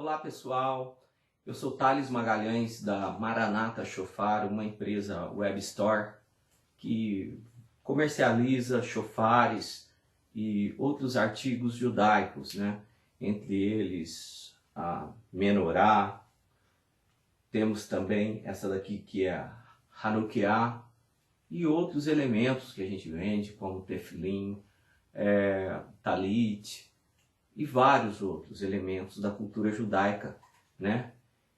Olá pessoal, eu sou Thales Magalhães da Maranata Shofar, uma empresa web store que comercializa chofares e outros artigos judaicos, né? Entre eles a menorá, temos também essa daqui que é a Hanukkah e outros elementos que a gente vende como tefilim, talit e vários outros elementos da cultura judaica, né?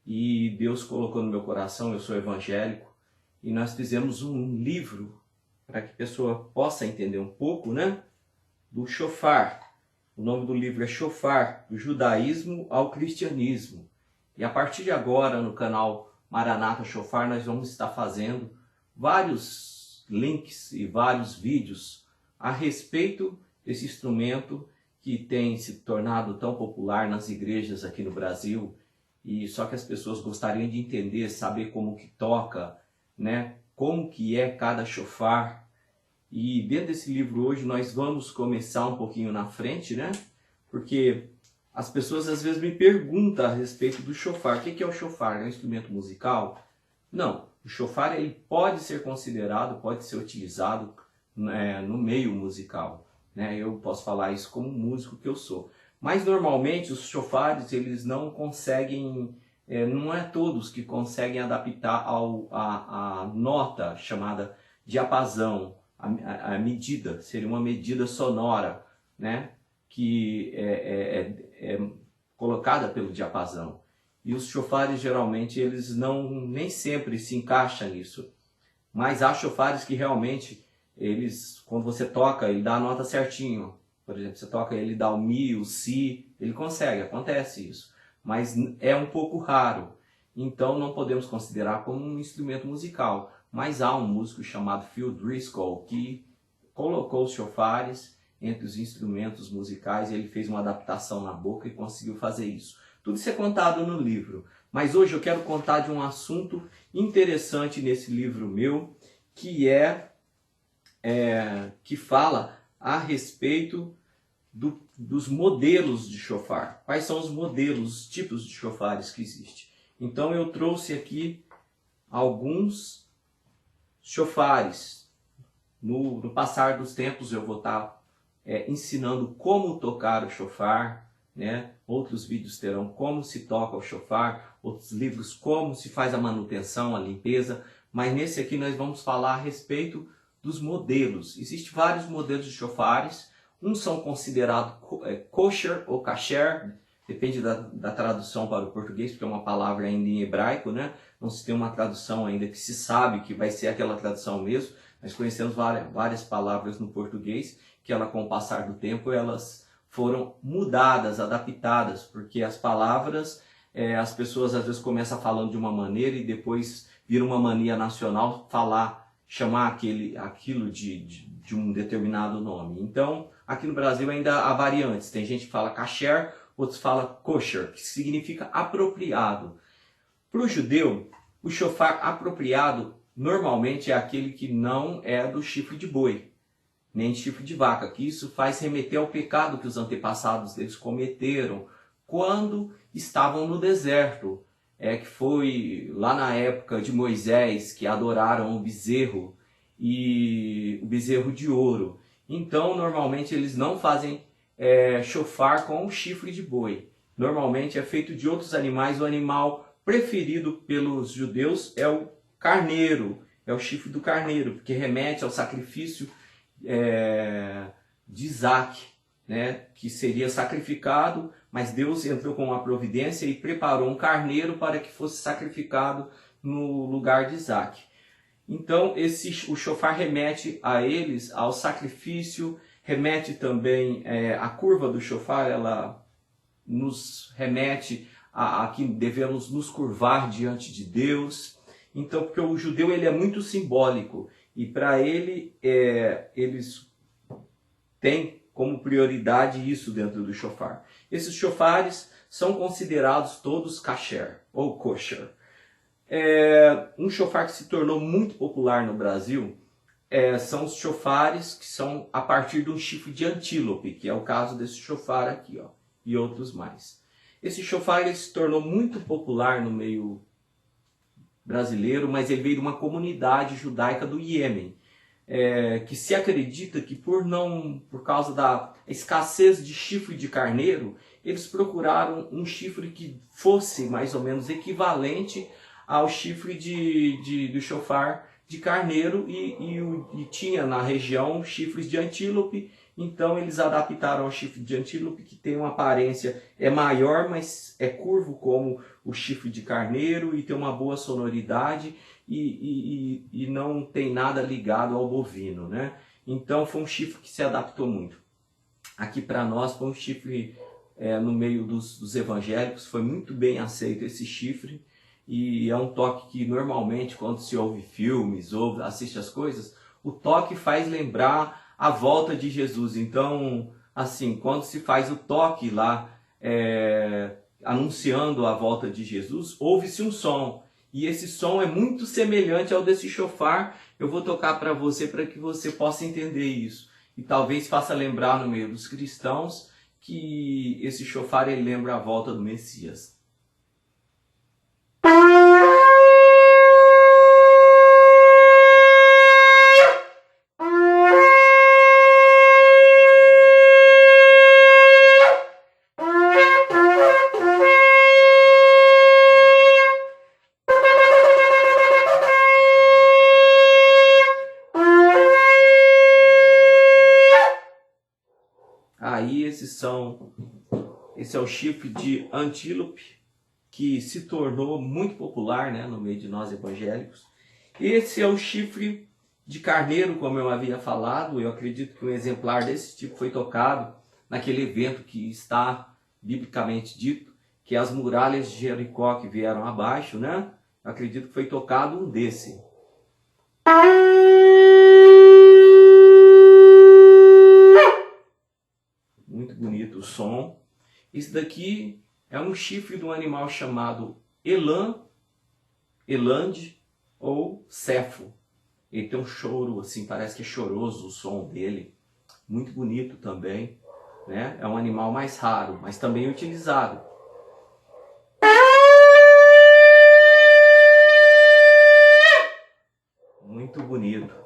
E Deus colocou no meu coração, eu sou evangélico, e nós fizemos um livro para que a pessoa possa entender um pouco, né, do shofar. O nome do livro é Shofar, do judaísmo ao cristianismo. E a partir de agora, no canal Maranata Shofar, nós vamos estar fazendo vários links e vários vídeos a respeito desse instrumento que tem se tornado tão popular nas igrejas aqui no Brasil, e só que as pessoas gostariam de entender, saber como que toca, né? Como que é cada shofar. E dentro desse livro hoje nós vamos começar um pouquinho na frente, né? Porque as pessoas às vezes me perguntam a respeito do shofar. O que é o shofar? É um instrumento musical? Não, o shofar ele pode ser considerado, pode ser utilizado no meio musical. Eu posso falar isso como músico que eu sou. Mas normalmente os chofares eles não conseguem, não é todos que conseguem adaptar a nota chamada diapasão, a medida, seria uma medida sonora, né? Que é colocada pelo diapasão. E os chofares geralmente eles nem sempre se encaixam nisso. Mas há chofares que realmente quando você toca, ele dá a nota certinho. Por exemplo, você toca, ele dá o mi, o si, ele consegue, acontece isso. Mas é um pouco raro. Então não podemos considerar como um instrumento musical. Mas há um músico chamado Phil Driscoll que colocou os chofares entre os instrumentos musicais e ele fez uma adaptação na boca e conseguiu fazer isso. Tudo isso é contado no livro. Mas hoje eu quero contar de um assunto interessante nesse livro meu, que fala a respeito dos modelos de shofar. Quais são os modelos, os tipos de shofares que existem. Então eu trouxe aqui alguns shofares. No passar dos tempos eu vou estar ensinando como tocar o shofar, né? Outros vídeos terão como se toca o shofar, outros livros como se faz a manutenção, a limpeza. Mas nesse aqui nós vamos falar a respeito dos modelos. Existem vários modelos de shofares. Uns são considerados kosher ou kasher, depende da tradução para o português, porque é uma palavra ainda em hebraico, né? Não se tem uma tradução ainda que se sabe que vai ser aquela tradução mesmo. Nós conhecemos várias palavras no português, que com o passar do tempo, elas foram mudadas, adaptadas, porque as palavras, as pessoas às vezes começam falando de uma maneira e depois vira uma mania nacional chamar aquilo de um determinado nome. Então, aqui no Brasil ainda há variantes. Tem gente que fala kasher, outros falam kosher, que significa apropriado. Para o judeu, o shofar apropriado normalmente é aquele que não é do chifre de boi, nem de chifre de vaca, que isso faz remeter ao pecado que os antepassados deles cometeram quando estavam no deserto. Que foi lá na época de Moisés que adoraram o bezerro e o bezerro de ouro. Então, normalmente eles não fazem shofar com o chifre de boi. Normalmente é feito de outros animais. O animal preferido pelos judeus é o carneiro, é o chifre do carneiro, porque remete ao sacrifício de Isaac, né, que seria sacrificado, mas Deus entrou com uma providência e preparou um carneiro para que fosse sacrificado no lugar de Isaac. Então o shofar remete a eles, ao sacrifício, remete também a curva do shofar, ela nos remete a que devemos nos curvar diante de Deus. Então, porque o judeu ele é muito simbólico e para eles têm como prioridade isso dentro do shofar. Esses shofares são considerados todos kasher ou kosher. Um shofar que se tornou muito popular no Brasil são os shofares que são a partir de um chifre de antílope, que é o caso desse shofar aqui, ó, e outros mais. Esse chofar ele se tornou muito popular no meio brasileiro, mas ele veio de uma comunidade judaica do Iêmen, que se acredita que por causa da escassez de chifre de carneiro, eles procuraram um chifre que fosse mais ou menos equivalente ao chifre do chofar de carneiro e tinha na região chifres de antílope. Então eles adaptaram ao chifre de antílope, que tem uma aparência, é maior, mas é curvo como o chifre de carneiro e tem uma boa sonoridade e não tem nada ligado ao bovino, né? Então foi um chifre que se adaptou muito. Aqui para nós foi um chifre, no meio dos evangélicos, foi muito bem aceito esse chifre. E é um toque que normalmente quando se ouve filmes, assiste as coisas, o toque faz lembrar a volta de Jesus. Então, assim, quando se faz o toque lá, anunciando a volta de Jesus, ouve-se um som. E esse som é muito semelhante ao desse chofar. Eu vou tocar para você que você possa entender isso. E talvez faça lembrar no meio dos cristãos que esse chofar ele lembra a volta do Messias. Aí esse é o chifre de antílope, que se tornou muito popular, né, no meio de nós evangélicos. Esse é o chifre de carneiro, como eu havia falado. Eu acredito que um exemplar desse tipo foi tocado naquele evento que está biblicamente dito, que é as muralhas de Jericó que vieram abaixo, né? Eu acredito que foi tocado um desse. Muito bonito o som. Esse daqui é um chifre de um animal chamado elande ou cefo. Ele tem um choro, assim, parece que é choroso o som dele. Muito bonito também, né? É um animal mais raro, mas também utilizado. Muito bonito.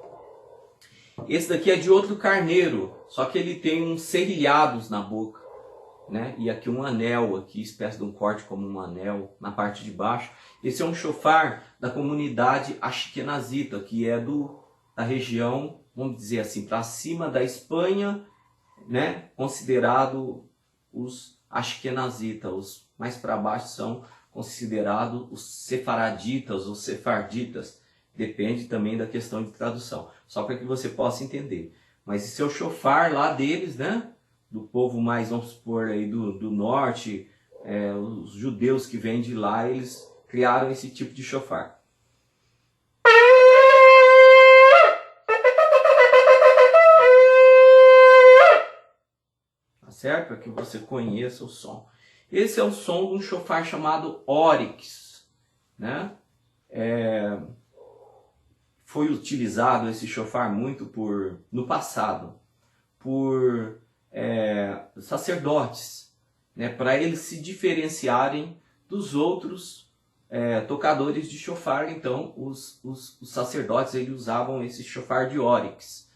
Esse daqui é de outro carneiro, só que ele tem uns serrilhados na boca, né? E aqui um anel, aqui, espécie de um corte como um anel na parte de baixo. Esse é um chofar da comunidade ashkenazita, que é da região, vamos dizer assim, para cima da Espanha, né? Considerado os ashkenazitas. Os mais para baixo são considerados os sefaraditas ou sefarditas. Depende também da questão de tradução, só para que você possa entender. Mas esse é o chofar lá deles, né? Do povo mais, vamos supor, aí do norte, os judeus que vêm de lá, eles criaram esse tipo de chofar. Tá certo? Para que você conheça o som. Esse é o som de um chofar chamado oryx, né? Foi utilizado esse chofar muito no passado por sacerdotes, né, para eles se diferenciarem dos outros tocadores de chofar. Então os sacerdotes eles usavam esse chofar de oryx.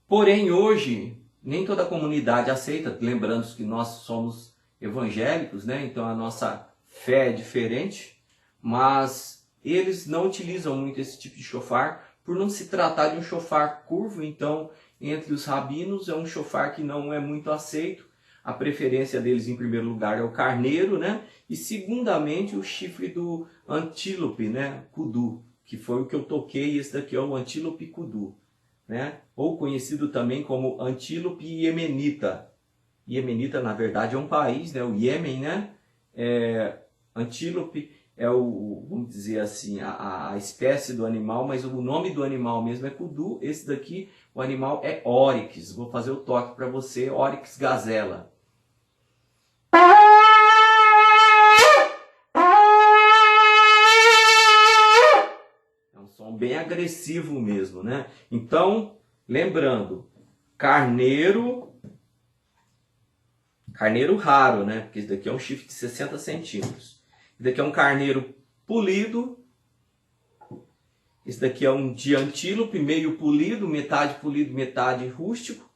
Porém hoje nem toda a comunidade aceita, lembrando que nós somos evangélicos, né, então a nossa fé é diferente, mas eles não utilizam muito esse tipo de chofar por não se tratar de um chofar curvo. Então entre os rabinos é um chofar que não é muito aceito. A preferência deles em primeiro lugar é o carneiro, né? E segundamente o chifre do antílope, né? Kudu, que foi o que eu toquei. Esse daqui é o antílope kudu, né? Ou conhecido também como antílope iemenita. Iemenita na verdade é um país, né? O Iêmen, né? Antílope é vamos dizer assim, a espécie do animal, mas o nome do animal mesmo é kudu. Esse daqui, o animal é oryx. Vou fazer o toque para você, oryx gazela. É um som bem agressivo mesmo, né? Então, lembrando, carneiro, Carneiro raro, né? Porque esse daqui é um chifre de 60 centímetros. Esse daqui é um carneiro polido. Esse daqui é um de antílope, meio polido, metade rústico.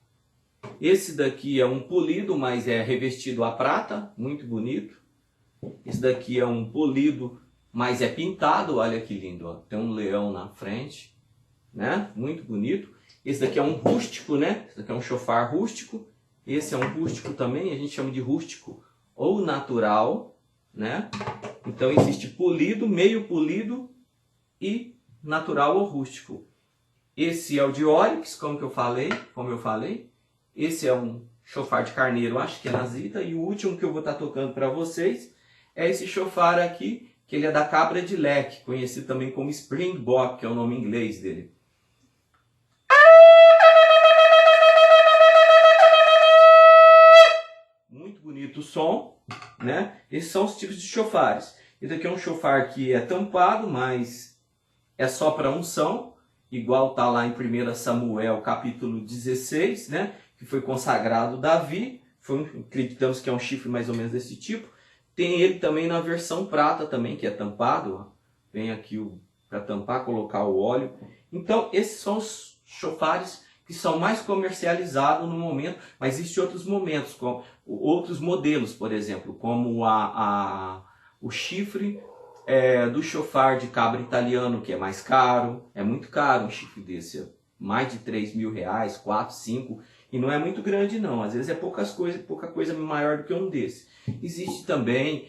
Esse daqui é um polido, mas é revestido a prata, muito bonito. Esse daqui é um polido, mas é pintado, olha que lindo, ó. Tem um leão na frente, né? Muito bonito. Esse daqui é um rústico, né? Esse daqui é um chofar rústico. Esse é um rústico também, a gente chama de rústico ou natural, né? Então existe polido, meio polido e natural ou rústico. Esse é o de órix, como eu falei. Esse é um chofar de carneiro, acho que é nazita. E o último que eu vou estar tocando para vocês é esse chofar aqui, que ele é da cabra de leque, conhecido também como Springbok, que é o nome inglês dele. Muito bonito o som, né? Esses são os tipos de chofares. Esse aqui é um chofar que é tampado, mas é só para unção, igual está lá em 1 Samuel capítulo 16, né? Que foi consagrado Davi. Acreditamos que é um chifre mais ou menos desse tipo. Tem ele também na versão prata também, que é tampado. Ó. Vem aqui para tampar, colocar o óleo. Então, esses são os chofares que são mais comercializados no momento, mas existem outros momentos, como outros modelos, por exemplo, como o chifre do chofar de cabra italiano, que é mais caro, é muito caro um chifre desse, mais de 3 mil reais, 4, 5, e não é muito grande não, às vezes é pouca coisa maior do que um desse. Existe também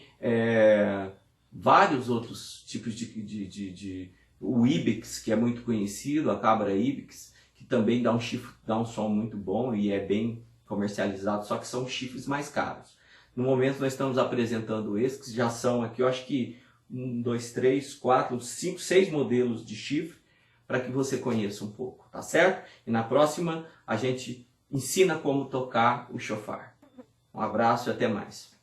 vários outros tipos o ibex, que é muito conhecido, a cabra ibex, que também dá um som muito bom e é bem comercializado, só que são chifres mais caros. No momento nós estamos apresentando esses, que já são aqui, eu acho que 1, 2, 3, 4, 5, 6 modelos de chifre, para que você conheça um pouco, tá certo? E na próxima a gente ensina como tocar o chofar. Um abraço e até mais.